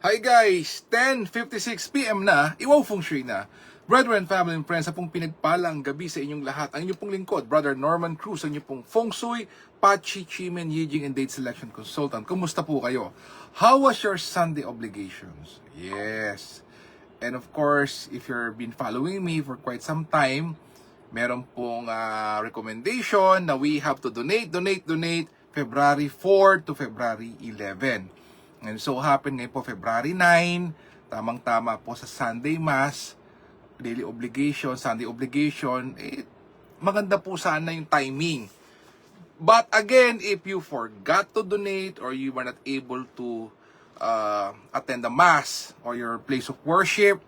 Hi guys! 10:56 PM na, Iwaw Feng Shui na. Brethren, family and friends, sa pong pinagpalang gabi sa inyong lahat. Ang inyong pong lingkod, Brother Norman Cruz, ang inyong pong Feng Shui, Pachi, Chimen, Yijing, and Date Selection Consultant. Kumusta po kayo? How was your Sunday obligations? Yes. And of course, if you've been following me for quite some time, meron pong recommendation na we have to donate February 4 to February 11. And so happen ngayon po February 9, tamang-tama po sa Sunday Mass, daily obligation, Sunday obligation, maganda po sana yung timing. But again, if you forgot to donate or you were not able to attend the Mass or your place of worship,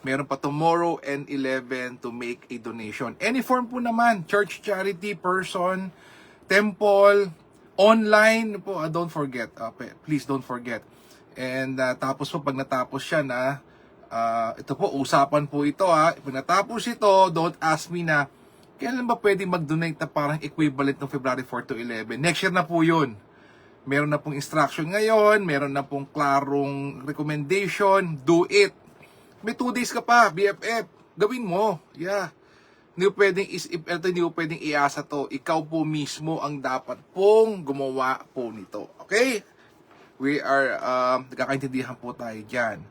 meron pa tomorrow and 11 to make a donation. Any form po naman, church, charity, person, temple, online po, don't forget. Please don't forget. And tapos po, pag natapos siya na, ito po, usapan po ito ha. Pag natapos ito, don't ask me na, kailan ba pwede mag-donate na parang equivalent ng February 4 to 11? Next year na po yun. Meron na pong instruction ngayon, meron na pong klarong recommendation, do it. May 2 days ka pa, BFF. Gawin mo. Yeah. Hindi mo pwedeng iasa to. Ikaw po mismo ang dapat pong gumawa po nito. Okay? We are, nagkakaintindihan po tayo dyan.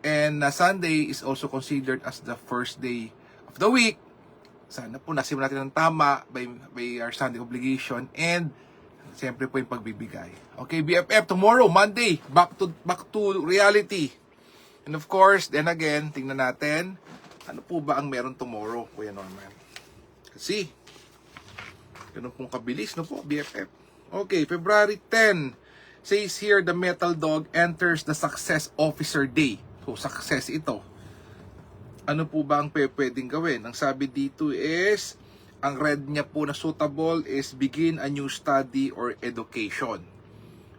And Sunday is also considered as the first day of the week. Sana po nasimulan natin ng tama by our Sunday obligation. And siyempre po yung pagbibigay. Okay, BFF, tomorrow, Monday, back to reality. And of course, then again, tingnan natin, ano po ba ang meron tomorrow, Kuya Norman? Kasi, ganun pong kabilis, no po, BFF. Okay, February 10, says here, the metal dog enters the success officer day. So, success ito. Ano po ba ang pwedeng gawin? Ang sabi dito is, ang red niya po na suitable is begin a new study or education.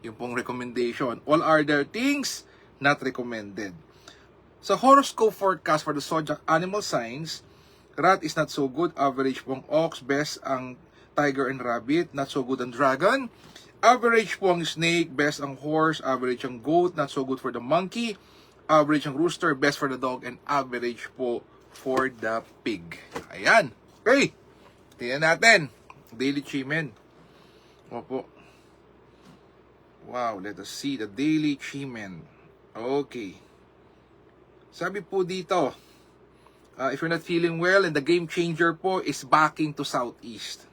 Yung pong recommendation. All other things not recommended. Sa horoscope forecast for the zodiac animal signs, rat is not so good, average pong ox, best ang tiger and rabbit, not so good ang dragon, average po ang snake, best ang horse, average ang goat, not so good for the monkey, average ang rooster, best for the dog, and average po for the pig. Ayan. Okay. Tingnan natin. Daily Chimen. Opo. Wow, let us see the Daily Chimen. Okay. Sabi po dito, if you're not feeling well, and the game changer po is backing to southeast.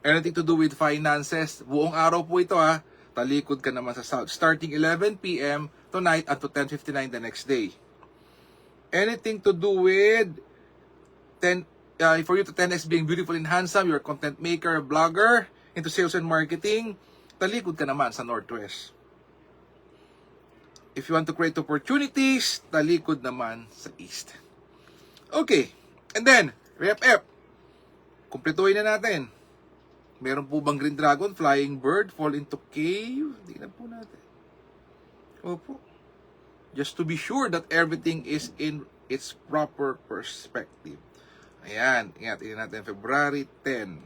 Anything to do with finances, buong araw po ito ha, talikod ka naman sa south. Starting 11 PM tonight at to 10:59 the next day. Anything to do with for you to 10x being beautiful and handsome, you're a content maker, a blogger, into sales and marketing, talikod ka naman sa northwest. If you want to create opportunities, talikod naman sa east. Okay. And then, RFF. Kumpletuhin na natin. Meron po bang green dragon, flying bird, fall into cave? Tingnan po natin. Opo. Just to be sure that everything is in its proper perspective. Ayan. Tingnan natin. February 10.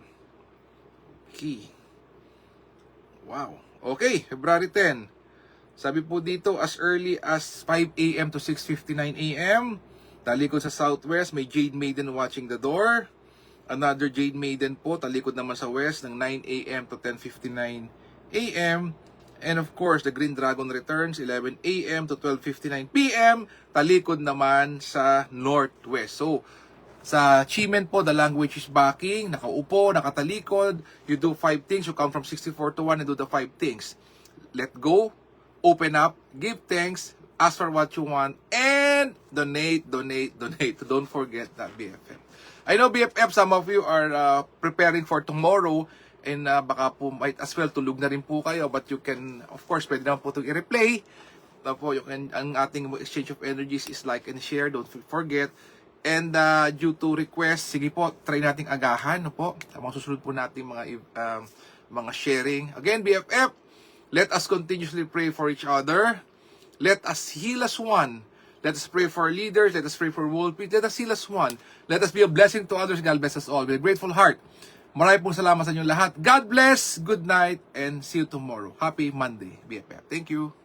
Okay. Wow. Okay. February 10. Sabi po dito, as early as 5 AM to 6:59 AM, talikod sa southwest, may Jade Maiden watching the door. Another Jade Maiden po, talikod naman sa west, ng 9 AM to 10:59 AM. And of course, the Green Dragon returns, 11 AM to 12:59 PM, talikod naman sa northwest. So, sa Chimen po, the language is backing, nakaupo, nakatalikod, you do 5 things, you count from 64 to 1 and do the 5 things. Let go, open up, give thanks, ask for what you want, and donate. Don't forget that, BFF. I know, BFF, some of you are preparing for tomorrow, and baka po might as well tulog na rin po kayo, but you can, of course, pwede naman po itong i-replay. Ang ating exchange of energies is like and share, don't forget. And due to request, sige po, try nating agahan, no po. Mga susunod po natin mga sharing. Again, BFF, let us continuously pray for each other. Let us heal as one. Let us pray for our leaders. Let us pray for world peace. Let us heal as one. Let us be a blessing to others. God bless us all. With a grateful heart. Maraming pong salamat sa inyong lahat. God bless. Good night. And see you tomorrow. Happy Monday, BFF. Thank you.